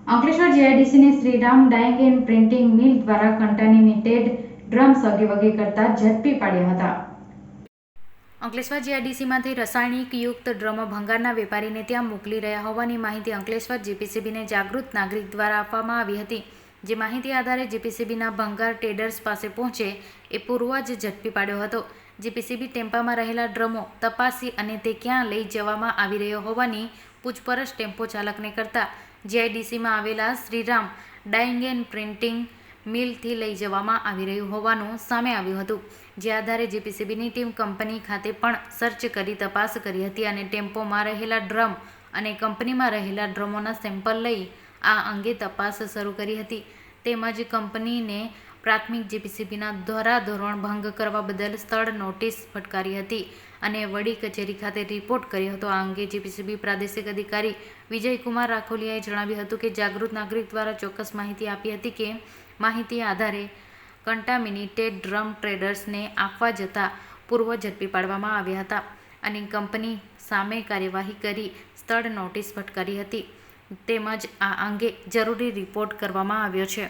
અંકલેશ્વર જીઆઈડીસીની Shriram dyeing and printing mill દ્વારા contaminated drums વગે કરતા ઝડપી પાડ્યા હતા. અંકલેશ્વર જીઆઈડીસીમાંથી રાસાયણિકયુક્ત ડ્રમો ભંગારના વેપારીને ત્યાં મોકલી રહ્યા હોવાની માહિતી અંકલેશ્વર જીપીસીબીને જાગૃત નાગરિક દ્વારા આપવામાં આવી હતી. જે માહિતી આધારે જીપીસીબીના ભંગાર ટ્રેડર્સ પાસે પહોંચે એ પૂર્વ જ ઝડપી પાડ્યો હતો. જીપીસીબી ટેમ્પામાં રહેલા ડ્રમો તપાસી અને તે ક્યાં લઈ જવામાં આવી રહ્યો હોવાની પૂછપરછ ટેમ્પો ચાલકને કરતા જીઆઈડીસીમાં આવેલા શ્રીરામ ડાઇંગ એન્ડ પ્રિન્ટિંગ મિલથી લઈ જવામાં આવી રહ્યું હોવાનું સામે આવ્યું હતું. જે આધારે જીપીસીબીની ટીમ કંપની ખાતે પણ સર્ચ કરી તપાસ કરી હતી અને ટેમ્પોમાં રહેલા ડ્રમ અને કંપનીમાં રહેલા ડ્રમોના સેમ્પલ લઈ આ અંગે તપાસ શરૂ કરી હતી. તેમજ કંપનીને પ્રાથમિક જીપીસીબીના ધોરણ ભંગ કરવા બદલ સ્થળ નોટિસ ફટકારી હતી અને વડી કચેરી ખાતે રિપોર્ટ કર્યો હતો. આ અંગે જીપીસીબી પ્રાદેશિક અધિકારી વિજયકુમાર રાખોલિયાએ જણાવ્યું હતું કે જાગૃત નાગરિક દ્વારા ચોક્કસ માહિતી આપી હતી કે માહિતી આધારે કન્ટામિનેટેડ ડ્રમ ટ્રેડર્સને આપવા જતા પૂર્વ ઝડપી પાડવામાં આવ્યા હતા અને કંપની સામે કાર્યવાહી કરી સ્થળ નોટિસ ફટકારી હતી તેમજ આ અંગે જરૂરી રિપોર્ટ કરવામાં આવ્યો છે.